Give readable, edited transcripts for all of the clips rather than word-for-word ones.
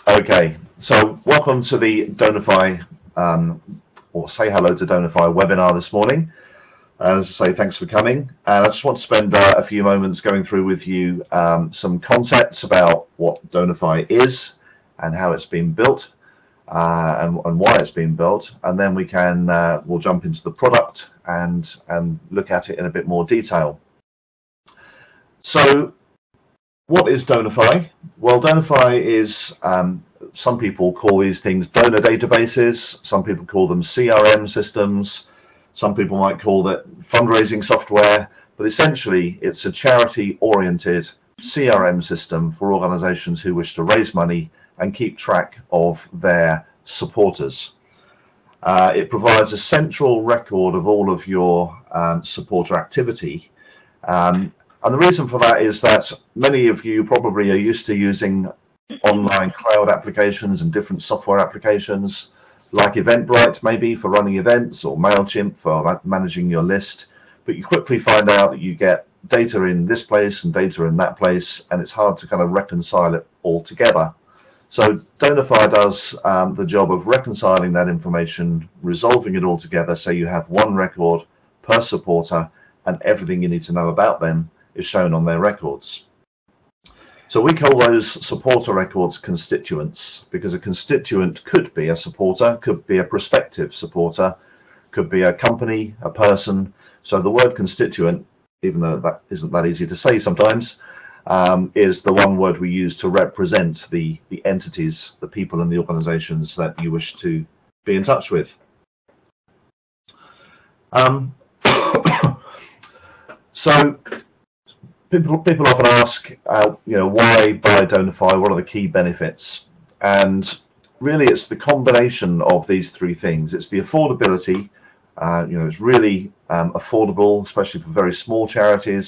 Okay, so welcome to the Donorfy, or say hello to Donorfy webinar this morning. As I say, thanks for coming. I just want to spend a few moments going through with you some concepts about what Donorfy is and how it's been built and why it's been built, and then we'll jump into the product and look at it in a bit more detail. So, what is Donorfy? Well, Donorfy is, some people call these things donor databases, some people call them CRM systems, some people might call it fundraising software, but essentially it's a charity-oriented CRM system for organisations who wish to raise money and keep track of their supporters. It provides a central record of all of your supporter activity. And the reason for that is that many of you probably are used to using online cloud applications and different software applications, like Eventbrite maybe for running events, or MailChimp for managing your list. But you quickly find out that you get data in this place and data in that place, and it's hard to kind of reconcile it all together. So Donorfy does the job of reconciling that information, resolving it all together, so you have one record per supporter, and everything you need to know about them is shown on their records. So we call those supporter records constituents, because a constituent could be a supporter, could be a prospective supporter, could be a company, a person. So the word constituent, even though that isn't that easy to say sometimes, is the one word we use to represent the entities, the people and the organizations that you wish to be in touch with. So people often ask, why buy Donorfy? What are the key benefits? And really, it's the combination of these three things. It's the affordability. It's really affordable, especially for very small charities.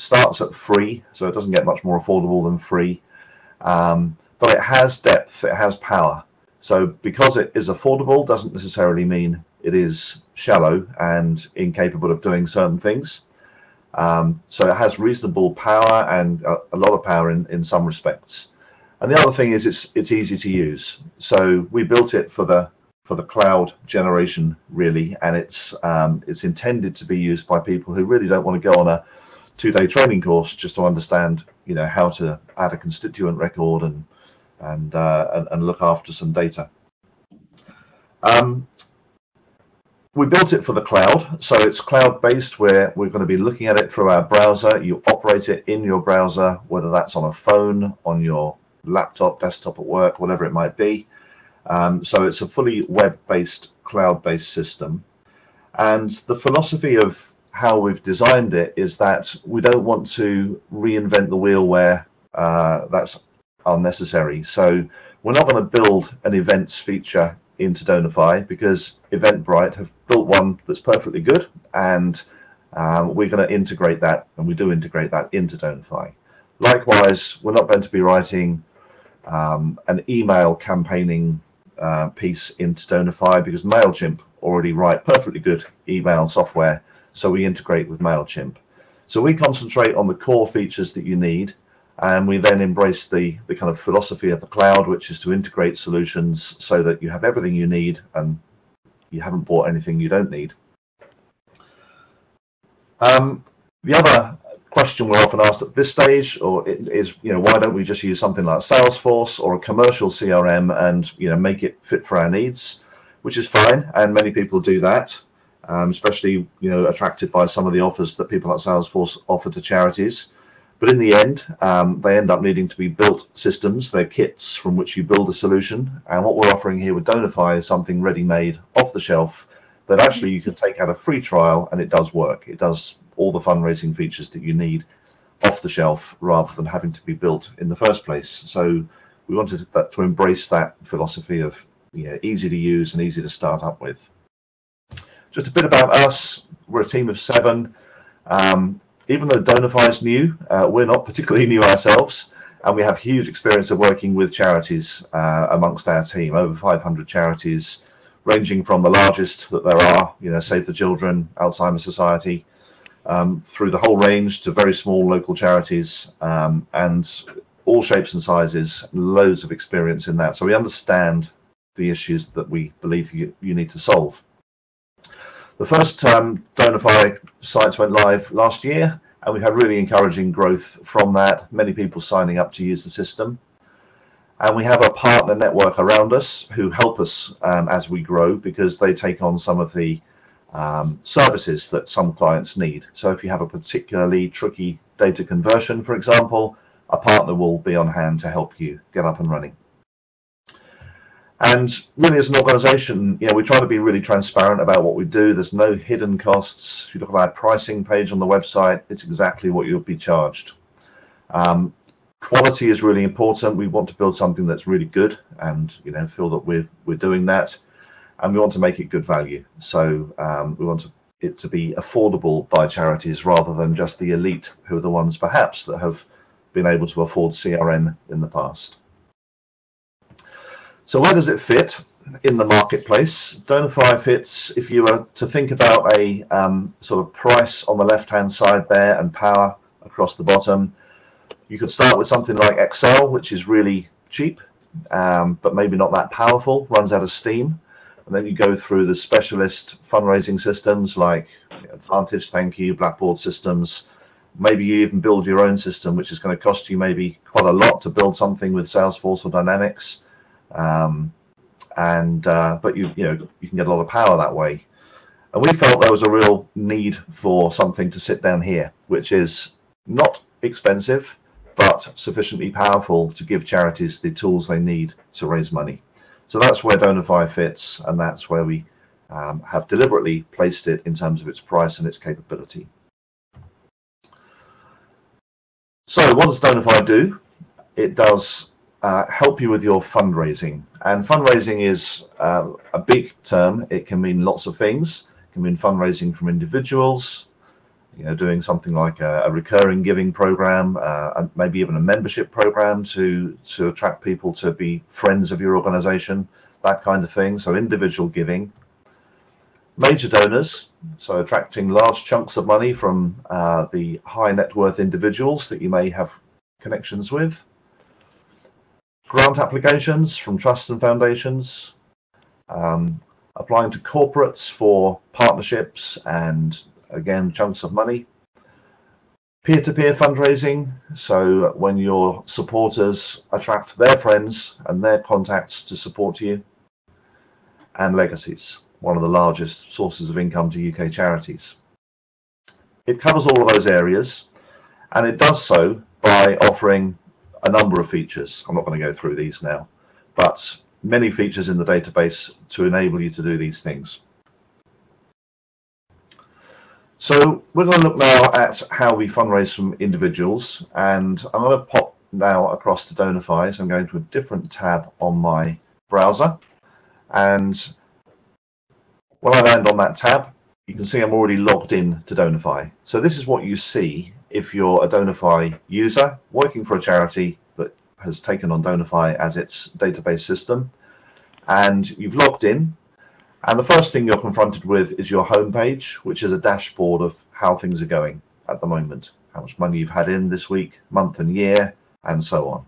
Starts at free, so it doesn't get much more affordable than free. But it has depth. It has power. So because it is affordable, doesn't necessarily mean it is shallow and incapable of doing certain things. So it has reasonable power and a lot of power in some respects. And the other thing is it's easy to use. So we built it for the cloud generation really, and it's intended to be used by people who really don't want to go on a 2-day training course just to understand how to add a constituent record and look after some data. We built it for the cloud, so it's cloud-based, where we're going to be looking at it through our browser. You operate it in your browser, whether that's on a phone, on your laptop, desktop at work, whatever it might be. So it's a fully web-based, cloud-based system. And the philosophy of how we've designed it is that we don't want to reinvent the wheel where that's unnecessary. So we're not going to build an events feature into Donorfy, because Eventbrite have built one that's perfectly good, and we're going to integrate that, and we do integrate that into Donorfy. Likewise, we're not going to be writing an email campaigning piece into Donorfy, because MailChimp already write perfectly good email software, so we integrate with MailChimp. So we concentrate on the core features that you need, and we then embrace the kind of philosophy of the cloud, which is to integrate solutions so that you have everything you need and you haven't bought anything you don't need. The other question we're often asked at this stage is, why don't we just use something like Salesforce or a commercial CRM and make it fit for our needs, which is fine, and many people do that, especially attracted by some of the offers that people like Salesforce offer to charities. But in the end, they end up needing to be built systems. They're kits from which you build a solution. And what we're offering here with Donorfy is something ready-made, off the shelf, that actually you can take out a free trial, and it does work. It does all the fundraising features that you need off the shelf, rather than having to be built in the first place. So we wanted to embrace that philosophy of easy to use and easy to start up with. Just a bit about us. We're a team of 7. Even though Donorfy is new, we're not particularly new ourselves, and we have huge experience of working with charities amongst our team, over 500 charities, ranging from the largest that there are, Save the Children, Alzheimer's Society, through the whole range to very small local charities, and all shapes and sizes, loads of experience in that. So we understand the issues that we believe you need to solve. The first Donorfy sites went live last year, and we've had really encouraging growth from that, many people signing up to use the system. And we have a partner network around us who help us as we grow, because they take on some of the services that some clients need. So if you have a particularly tricky data conversion, for example, a partner will be on hand to help you get up and running. And really, as an organisation, we try to be really transparent about what we do. There's no hidden costs. If you look at our pricing page on the website, it's exactly what you'll be charged. Quality is really important. We want to build something that's really good, and feel that we're doing that, and we want to make it good value. So we want it to be affordable by charities rather than just the elite, who are the ones perhaps that have been able to afford CRM in the past. So where does it fit in the marketplace? Donorfy fits, if you were to think about a sort of price on the left-hand side there and power across the bottom. You could start with something like Excel, which is really cheap, but maybe not that powerful, runs out of steam. And then you go through the specialist fundraising systems like Advantage, Thank You, Blackboard systems. Maybe you even build your own system, which is going to cost you maybe quite a lot to build something with Salesforce or Dynamics. But you can get a lot of power that way. And we felt there was a real need for something to sit down here, which is not expensive, but sufficiently powerful to give charities the tools they need to raise money. So that's where Donorfy fits, and that's where we have deliberately placed it in terms of its price and its capability. So what does Donorfy do? It does help you with your fundraising. And fundraising is a big term. It can mean lots of things. It can mean fundraising from individuals, doing something like a recurring giving program, maybe even a membership program to attract people to be friends of your organization, that kind of thing. So individual giving. Major donors, so attracting large chunks of money from the high net worth individuals that you may have connections with. Grant applications from trusts and foundations. Applying to corporates for partnerships and, again, chunks of money. Peer-to-peer fundraising, so when your supporters attract their friends and their contacts to support you. And legacies, one of the largest sources of income to UK charities. It covers all of those areas, and it does so by offering a number of features. I'm not going to go through these now, but many features in the database to enable you to do these things. So we're going to look now at how we fundraise from individuals, and I'm going to pop now across to Donorfy. So I'm going to a different tab on my browser, and when I land on that tab, you can see I'm already logged in to Donorfy. So this is what you see if you're a Donorfy user working for a charity that has taken on Donorfy as its database system, and you've logged in. And the first thing you're confronted with is your home page, which is a dashboard of how things are going at the moment, how much money you've had in this week, month and year, and so on.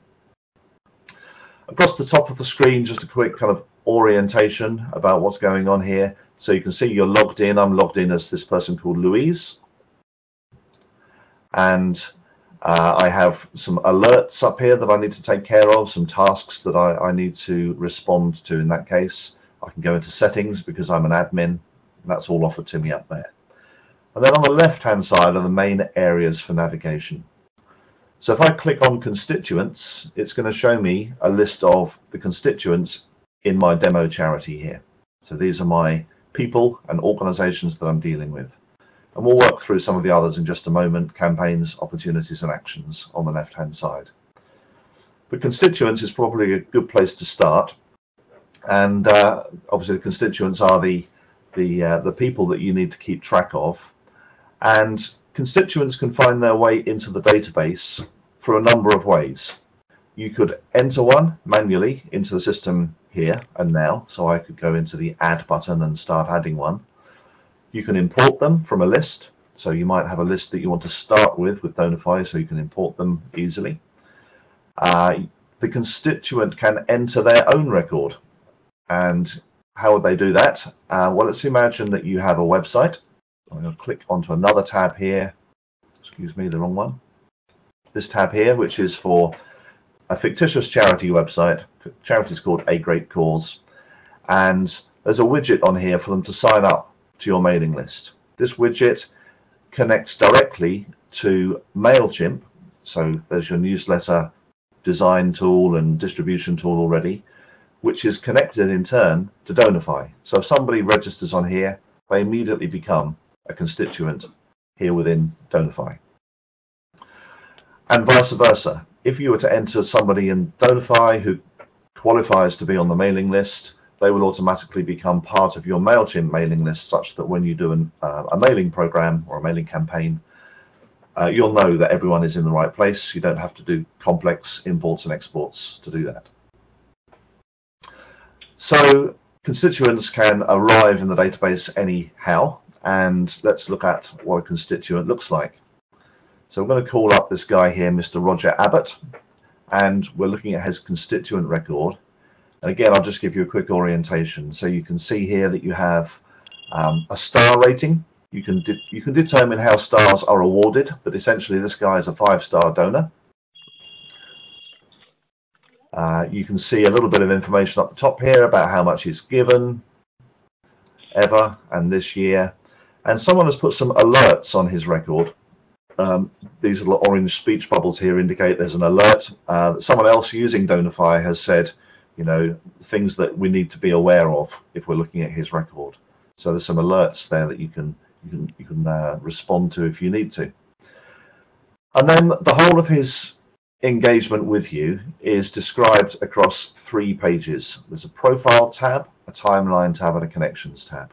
Across the top of the screen, just a quick kind of orientation about what's going on here. So you can see you're logged in. I'm logged in as this person called Louise. And I have some alerts up here that I need to take care of, some tasks that I need to respond to in that case. I can go into settings because I'm an admin, and that's all offered to me up there. And then on the left-hand side are the main areas for navigation. So if I click on constituents, it's going to show me a list of the constituents in my demo charity here. So these are my people and organizations that I'm dealing with. And we'll work through some of the others in just a moment: campaigns, opportunities and actions on the left-hand side. But constituents is probably a good place to start. And obviously the constituents are the people that you need to keep track of. And constituents can find their way into the database through a number of ways. You could enter one manually into the system here and now, so I could go into the add button and start adding one. You can import them from a list, so you might have a list that you want to start with Donorfy, so you can import them easily. the constituent can enter their own record. And how would they do that? Well, let's imagine that you have a website. I'm going to click onto another tab here. Excuse me, the wrong one. This tab here, which is for a fictitious charity website. The charity is called A Great Cause. And there's a widget on here for them to sign up to your mailing list. This widget connects directly to MailChimp. So there's your newsletter design tool and distribution tool already, which is connected in turn to Donorfy. So if somebody registers on here, they immediately become a constituent here within Donorfy. And vice versa. If you were to enter somebody in Donorfy who qualifies to be on the mailing list, they will automatically become part of your MailChimp mailing list, such that when you do a mailing program or a mailing campaign, you'll know that everyone is in the right place. You don't have to do complex imports and exports to do that. So constituents can arrive in the database anyhow, and let's look at what a constituent looks like. So we're going to call up this guy here, Mr. Roger Abbott, and we're looking at his constituent record. And again, I'll just give you a quick orientation. So you can see here that you have a star rating. You can determine how stars are awarded, but essentially this guy is a 5-star donor. You can see a little bit of information up the top here about how much he's given ever and this year. And someone has put some alerts on his record. These little orange speech bubbles here indicate there's an alert. Someone else using Donorfy has said, you know, things that we need to be aware of if we're looking at his record. So there's some alerts there that you can respond to if you need to. And then the whole of his engagement with you is described across 3 pages. There's a profile tab, a timeline tab, and a connections tab.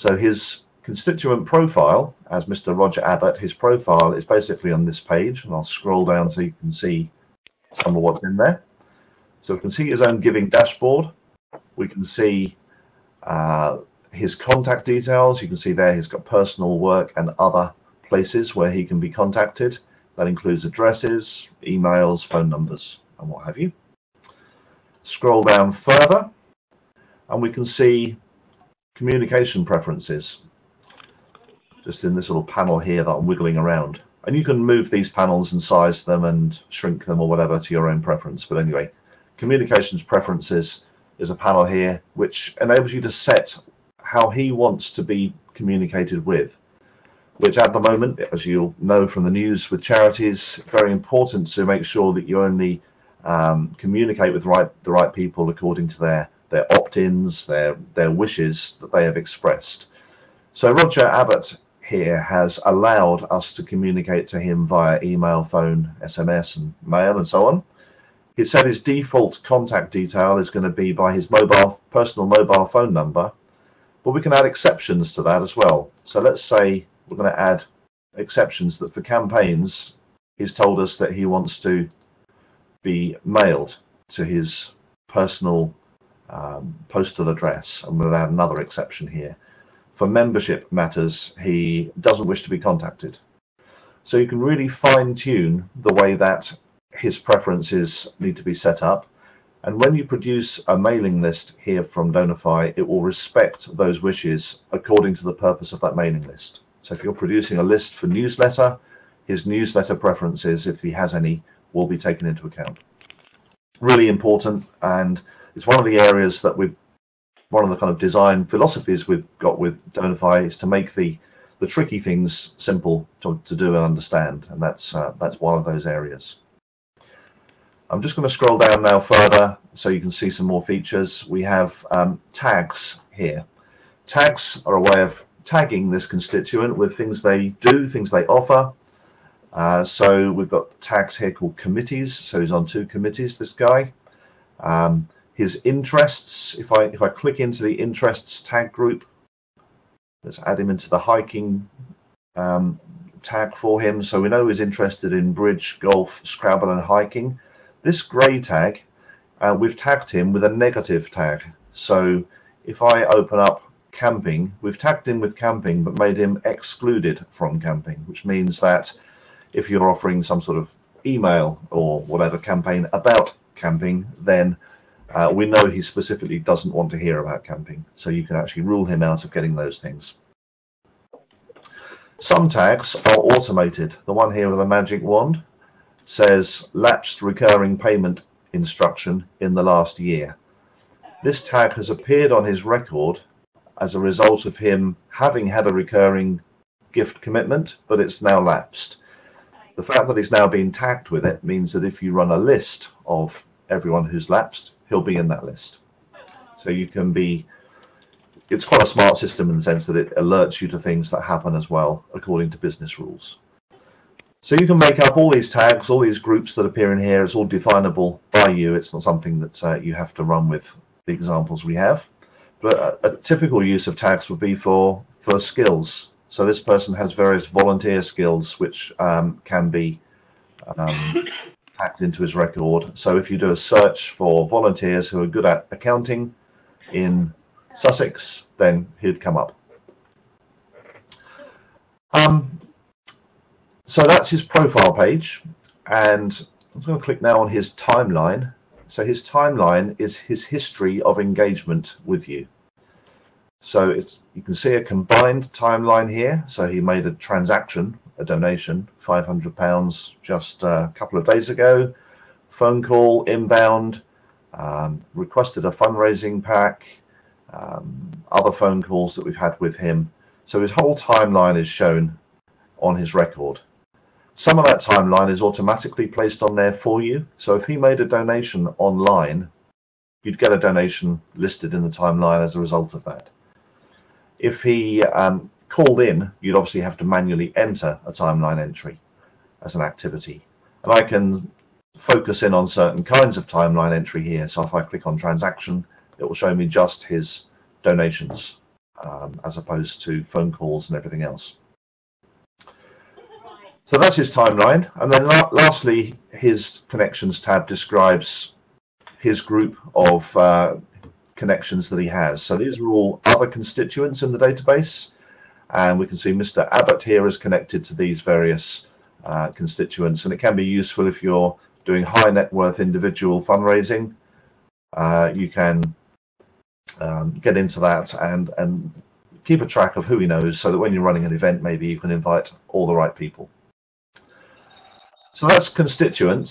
So his constituent profile, as Mr. Roger Abbott, his profile is basically on this page, and I'll scroll down so you can see some of what's in there. So we can see his own giving dashboard. We can see his contact details. You can see there he's got personal work and other places where he can be contacted. That includes addresses, emails, phone numbers, and what have you. Scroll down further, and we can see communication preferences, just in this little panel here that I'm wiggling around. And you can move these panels and size them and shrink them or whatever to your own preference. But anyway, communications preferences is a panel here which enables you to set how he wants to be communicated with, which at the moment, as you'll know from the news with charities, very important to make sure that you only communicate with the right people according to their opt-ins, their wishes that they have expressed. So Roger Abbott here has allowed us to communicate to him via email, phone, SMS, and mail, and so on. He said his default contact detail is going to be by his personal mobile phone number, but we can add exceptions to that as well. So let's say we're going to add exceptions that for campaigns, he's told us that he wants to be mailed to his personal postal address, and we'll add another exception here. For membership matters, he doesn't wish to be contacted. So you can really fine-tune the way that his preferences need to be set up. And when you produce a mailing list here from Donorfy, it will respect those wishes according to the purpose of that mailing list. So if you're producing a list for newsletter, his newsletter preferences, if he has any, will be taken into account. Really important, and it's one of the areas that one of the kind of design philosophies we've got with Donorfy is to make the tricky things simple to do and understand, and that's one of those areas. I'm just going to scroll down now further so you can see some more features. We have tags here. Tags are a way of tagging this constituent with things they do, things they offer. So we've got tags here called committees. So he's on 2 committees, this guy. His interests, if I click into the interests tag group, let's add him into the hiking tag for him. So we know he's interested in bridge, golf, Scrabble, and hiking. This grey tag, we've tagged him with a negative tag. So if I open up camping, we've tagged him with camping but made him excluded from camping, which means that if you're offering some sort of email or whatever campaign about camping, then we know he specifically doesn't want to hear about camping. So you can actually rule him out of getting those things. Some tags are automated. The one here with a magic wand says lapsed recurring payment instruction in the last year. This tag has appeared on his record as a result of him having had a recurring gift commitment, but it's now lapsed. The fact that he's now been tagged with it means that if you run a list of everyone who's lapsed, he'll be in that list. So you can be, it's quite a smart system in the sense that it alerts you to things that happen as well, according to business rules. So you can make up all these tags, all these groups that appear in here. It's all definable by you. It's not something that you have to run with the examples we have. But a typical use of tags would be for skills. So this person has various volunteer skills which can be tagged into his record. So if you do a search for volunteers who are good at accounting in Sussex, then he'd come up. So that's his profile page, and I'm going to click now on his timeline. So his timeline is his history of engagement with you. So you can see a combined timeline here. So he made a transaction, a donation, £500 just a couple of days ago, phone call, inbound, requested a fundraising pack, other phone calls that we've had with him. So his whole timeline is shown on his record. Some of that timeline is automatically placed on there for you. So if he made a donation online, you'd get a donation listed in the timeline as a result of that. If he called in, you'd obviously have to manually enter a timeline entry as an activity. And I can focus in on certain kinds of timeline entry here. So if I click on transaction, it will show me just his donations as opposed to phone calls and everything else. So that's his timeline. And then lastly, his connections tab describes his group of connections that he has. So these are all other constituents in the database. And we can see Mr. Abbott here is connected to these various constituents. And it can be useful if you're doing high net worth individual fundraising. You can get into that and keep a track of who he knows so that when you're running an event, maybe you can invite all the right people. So that's constituents.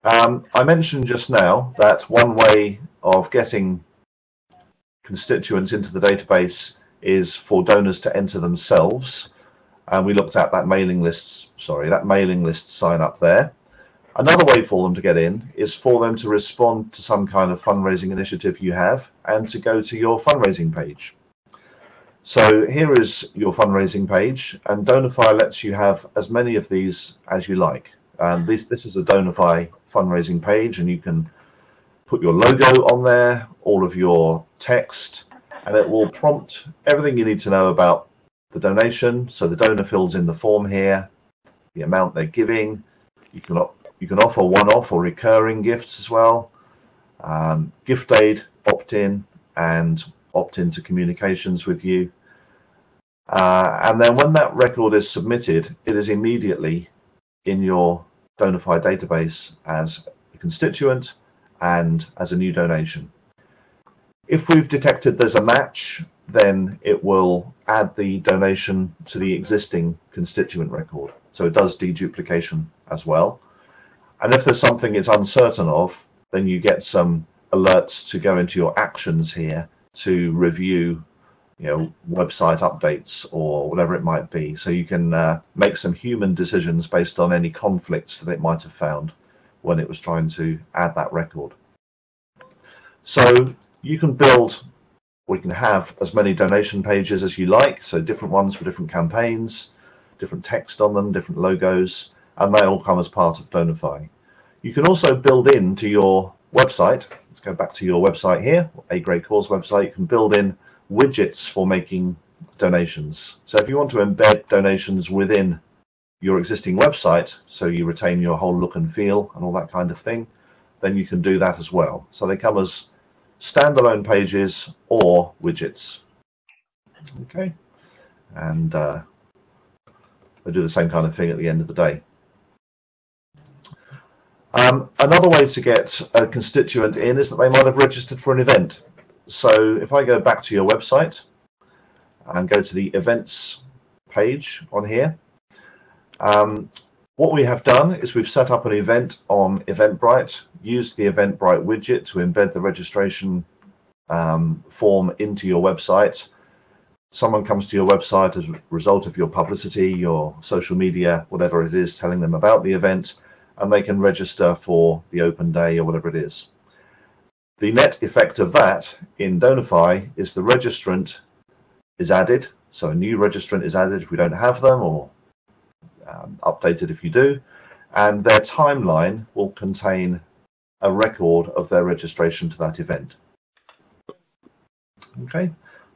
I mentioned just now that one way of getting constituents into the database is for donors to enter themselves. And we looked at that mailing list sign up there. Another way for them to get in is for them to respond to some kind of fundraising initiative you have and to go to your fundraising page. So here is your fundraising page, and Donorfy lets you have as many of these as you like. And this is a Donorfy fundraising page, and you can put your logo on there, all of your text, and it will prompt everything you need to know about the donation. So the donor fills in the form here, the amount they're giving. You can offer one-off or recurring gifts as well. Gift aid, opt-in, and opt into communications with you. And then when that record is submitted, it is immediately in your Donorfy database as a constituent and as a new donation. If we've detected there's a match, then it will add the donation to the existing constituent record. So it does deduplication as well. And if there's something it's uncertain of, then you get some alerts to go into your actions here to review, website updates or whatever it might be. So you can make some human decisions based on any conflicts that it might have found when it was trying to add that record. So you can build, or you can have as many donation pages as you like, so different ones for different campaigns, different text on them, different logos, and they all come as part of Donorfy. You can also build into your website. Let's go back to your website here, A Great Cause website. You can build in widgets for making donations. So if you want to embed donations within your existing website, so you retain your whole look and feel and all that kind of thing, then you can do that as well. So they come as standalone pages or widgets. Okay, and they do the same kind of thing at the end of the day. Another way to get a constituent in is that they might have registered for an event. So if I go back to your website and go to the events page on here, what we have done is we've set up an event on Eventbrite, used the Eventbrite widget to embed the registration form into your website. Someone comes to your website as a result of your publicity, your social media, whatever it is, telling them about the event, and they can register for the open day or whatever it is. The net effect of that in Donorfy is the registrant is added, so a new registrant is added if we don't have them, or updated if you do, and their timeline will contain a record of their registration to that event. Okay,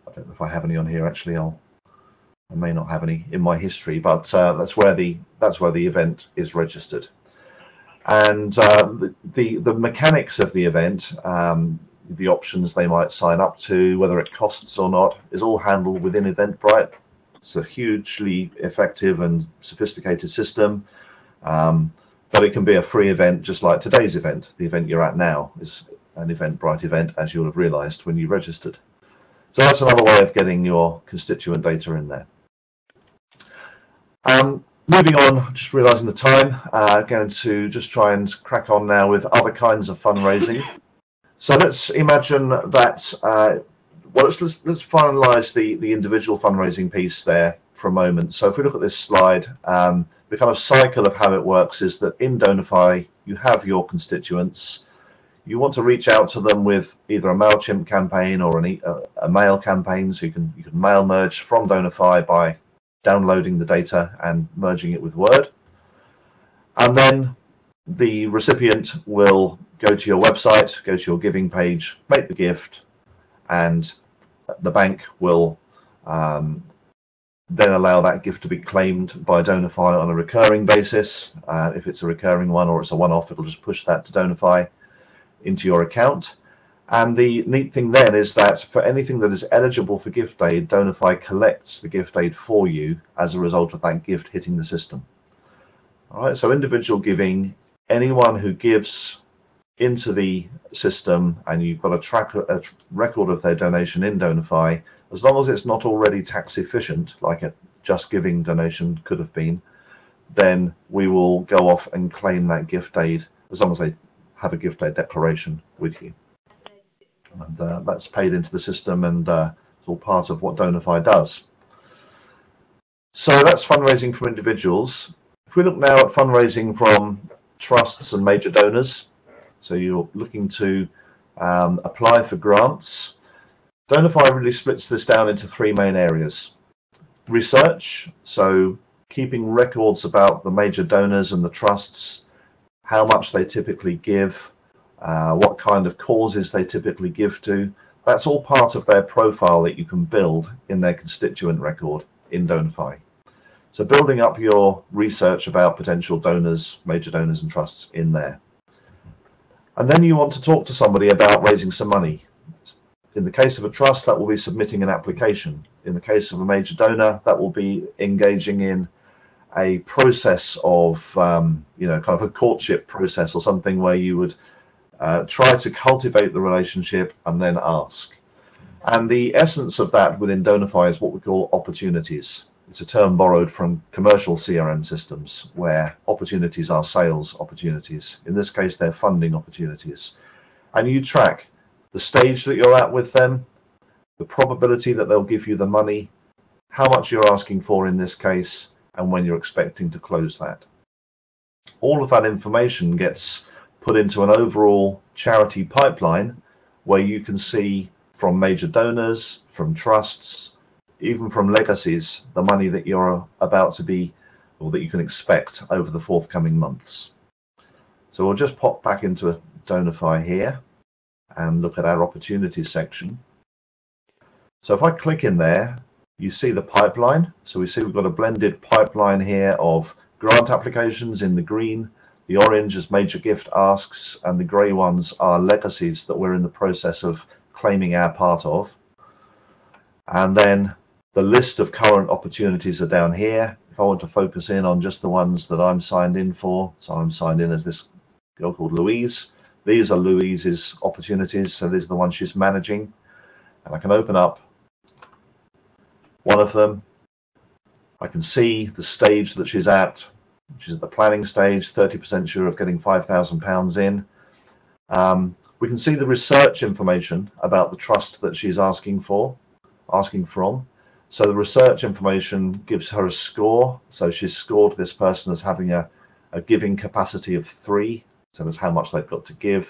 I don't know if I have any on here actually. I may not have any in my history, but that's where the event is registered. And the mechanics of the event, the options they might sign up to, whether it costs or not, is all handled within Eventbrite. It's a hugely effective and sophisticated system, but it can be a free event just like today's event. The event you're at now is an Eventbrite event, as you'll have realized when you registered. So that's another way of getting your constituent data in there. Moving on, just realizing the time, going to just try and crack on now with other kinds of fundraising. So let's imagine that, well, let's finalize the individual fundraising piece there for a moment. So if we look at this slide, the kind of cycle of how it works is that in Donorfy, you have your constituents. You want to reach out to them with either a MailChimp campaign or a mail campaign, so you can mail merge from Donorfy by downloading the data and merging it with Word. And then the recipient will go to your website, go to your giving page, make the gift, and the bank will then allow that gift to be claimed by Donorfy on a recurring basis. If it's a recurring one or it's a one-off, it'll just push that to Donorfy into your account. And the neat thing then is that for anything that is eligible for gift aid, Donorfy collects the gift aid for you as a result of that gift hitting the system. All right, so individual giving, anyone who gives into the system and you've got a record of their donation in Donorfy, as long as it's not already tax efficient, like a Just Giving donation could have been, then we will go off and claim that gift aid as long as they have a gift aid declaration with you. And that's paid into the system, and it's all part of what Donorfy does. So that's fundraising from individuals. If we look now at fundraising from trusts and major donors, so you're looking to apply for grants, Donorfy really splits this down into three main areas. Research, so keeping records about the major donors and the trusts, how much they typically give, what kind of causes they typically give to. That's all part of their profile that you can build in their constituent record in Donorfy. So building up your research about potential donors, major donors and trusts in there. And then you want to talk to somebody about raising some money. In the case of a trust, that will be submitting an application. In the case of a major donor, that will be engaging in a process of, kind of a courtship process or something where you would try to cultivate the relationship and then ask. And the essence of that within Donorfy is what we call opportunities. It's a term borrowed from commercial CRM systems where opportunities are sales opportunities. In this case, they're funding opportunities. And you track the stage that you're at with them, the probability that they'll give you the money, how much you're asking for in this case, and when you're expecting to close that. All of that information gets put into an overall charity pipeline where you can see from major donors, from trusts, even from legacies, the money that you're about to be, or that you can expect over the forthcoming months. So we'll just pop back into Donorfy here and look at our opportunities section. So if I click in there, you see the pipeline. So we see we've got a blended pipeline here of grant applications in the green. The orange is major gift asks, and the grey ones are legacies that we're in the process of claiming our part of. And then the list of current opportunities are down here. If I want to focus in on just the ones that I'm signed in for, so I'm signed in as this girl called Louise. These are Louise's opportunities, so these are the ones she's managing. And I can open up one of them. I can see the stage that she's at. She's at the planning stage, 30% sure of getting £5,000 in. We can see the research information about the trust that she's asking from. So the research information gives her a score. So she's scored this person as having a giving capacity of 3. So that's how much they've got to give.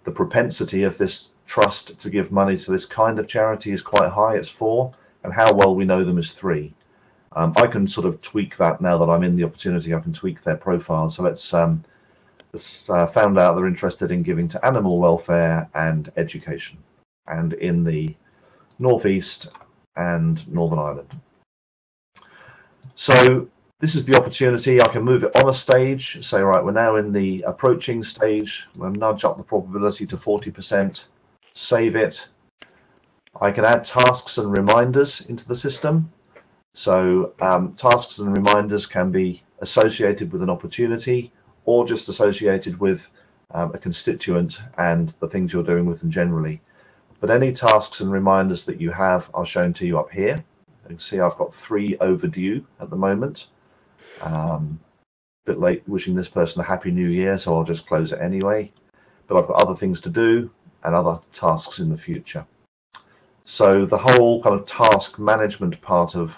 The propensity of this trust to give money to this kind of charity is quite high, it's 4. And how well we know them is 3. I can sort of tweak that now that I'm in the opportunity. I can tweak their profile. So let's found out they're interested in giving to animal welfare and education, and in the Northeast and Northern Ireland. So this is the opportunity. I can move it on a stage, say, right, we're now in the approaching stage. We'll nudge up the probability to 40%, save it. I can add tasks and reminders into the system. So tasks and reminders can be associated with an opportunity or just associated with a constituent and the things you're doing with them generally. But any tasks and reminders that you have are shown to you up here. You can see I've got 3 overdue at the moment. Bit late wishing this person a happy new year, so I'll just close it anyway. But I've got other things to do and other tasks in the future. So the whole kind of task management part of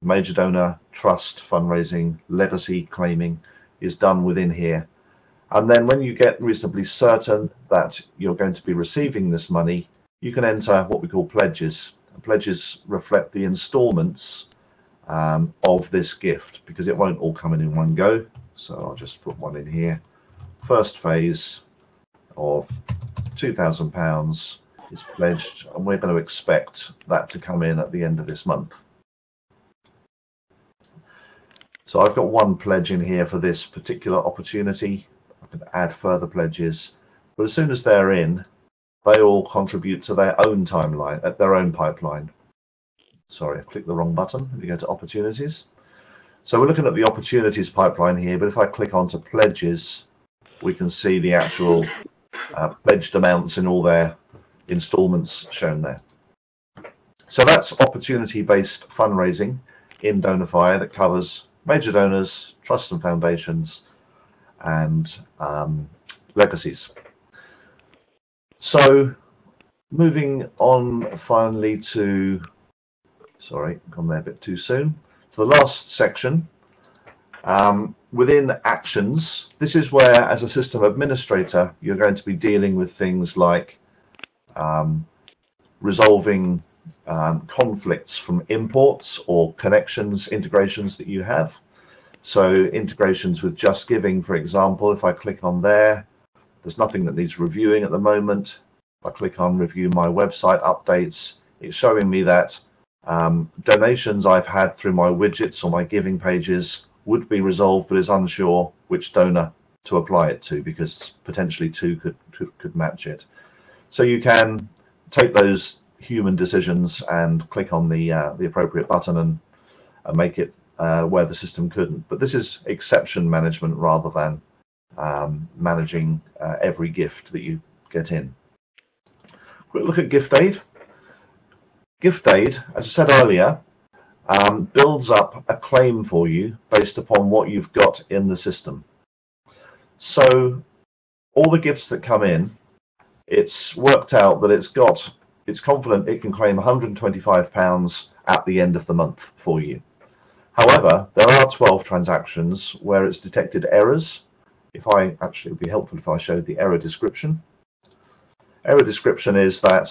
major donor, trust, fundraising, legacy claiming is done within here. And then when you get reasonably certain that you're going to be receiving this money, you can enter what we call pledges. And pledges reflect the installments of this gift, because it won't all come in one go. So I'll just put one in here. First phase of £2,000 is pledged, and we're going to expect that to come in at the end of this month. So I've got 1 pledge in here for this particular opportunity. I can add further pledges, but as soon as they're in, they all contribute to their own timeline, at their own pipeline. Sorry, I clicked the wrong button. Let me go to opportunities. So we're looking at the opportunities pipeline here, but if I click onto pledges, we can see the actual pledged amounts in all their installments shown there. So that's opportunity-based fundraising in Donorfy that covers major donors, trusts and foundations, and legacies. So moving on finally to, sorry, gone there a bit too soon, to the last section. Within actions, this is where, as a system administrator, you're going to be dealing with things like resolving conflicts from imports or connections, integrations that you have. So integrations with Just Giving, for example, if I click on there, there's nothing that needs reviewing at the moment. If I click on Review My Website Updates, it's showing me that donations I've had through my widgets or my giving pages would be resolved, but is unsure which donor to apply it to, because potentially 2 could match it. So you can take those human decisions and click on the appropriate button and make it where the system couldn't. But this is exception management rather than managing every gift that you get in. Quick look at gift aid. Gift aid, as I said earlier, builds up a claim for you based upon what you've got in the system. So all the gifts that come in, it's worked out that it's confident it can claim £125 at the end of the month for you. However, there are 12 transactions where it's detected errors. Actually, it would be helpful if I showed the error description. Error description is that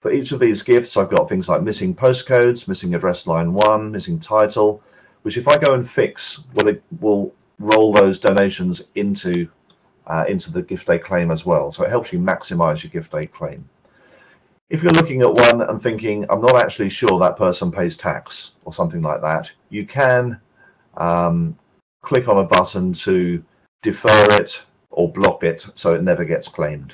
for each of these gifts, I've got things like missing postcodes, missing address line 1, missing title, which if I go and fix, it will roll those donations into the gift aid claim as well. So it helps you maximize your gift aid claim. If you're looking at one and thinking, I'm not actually sure that person pays tax or something like that, you can click on a button to defer it or block it so it never gets claimed.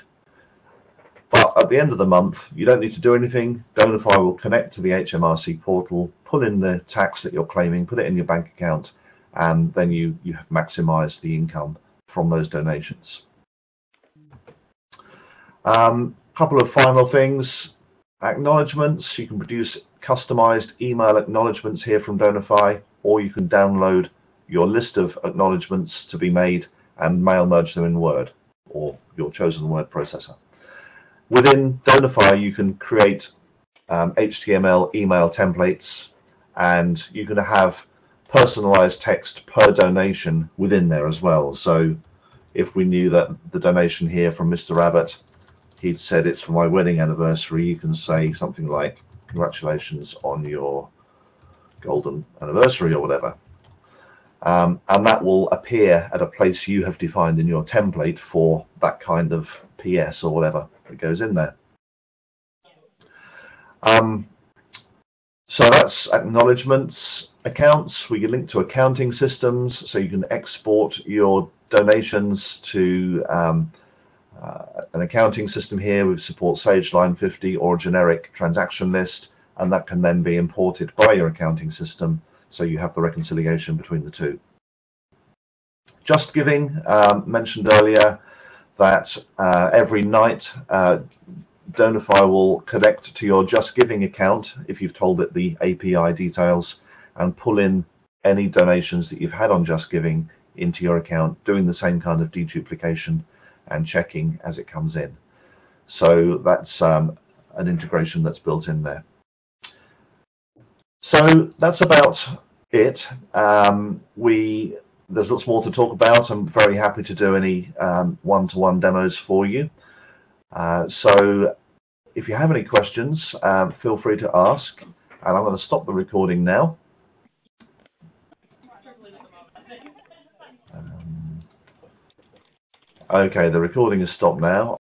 But at the end of the month, you don't need to do anything. Donorfy will connect to the HMRC portal, pull in the tax that you're claiming, put it in your bank account, and then you have maximized the income from those donations. Couple of final things. Acknowledgements. You can produce customized email acknowledgements here from Donorfy, or you can download your list of acknowledgements to be made and mail merge them in Word or your chosen word processor. Within Donorfy, you can create HTML email templates, and you can have personalized text per donation within there as well. So if we knew that the donation here from Mr. Abbott, he'd said it's for my wedding anniversary, you can say something like, congratulations on your golden anniversary or whatever. And that will appear at a place you have defined in your template for that kind of PS or whatever that goes in there. So that's acknowledgements. Accounts, we can link to accounting systems, so you can export your donations to an accounting system here with support Sage Line 50 or a generic transaction list, and that can then be imported by your accounting system, so you have the reconciliation between the two. Just Giving, mentioned earlier that every night Donorfy will connect to your Just Giving account if you've told it the API details, and pull in any donations that you've had on Just Giving into your account, doing the same kind of deduplication and checking as it comes in. So that's an integration that's built in there. So that's about it. There's lots more to talk about. I'm very happy to do any one-to-one demos for you. So if you have any questions, feel free to ask. And I'm going to stop the recording now. Okay, the recording is stopped now.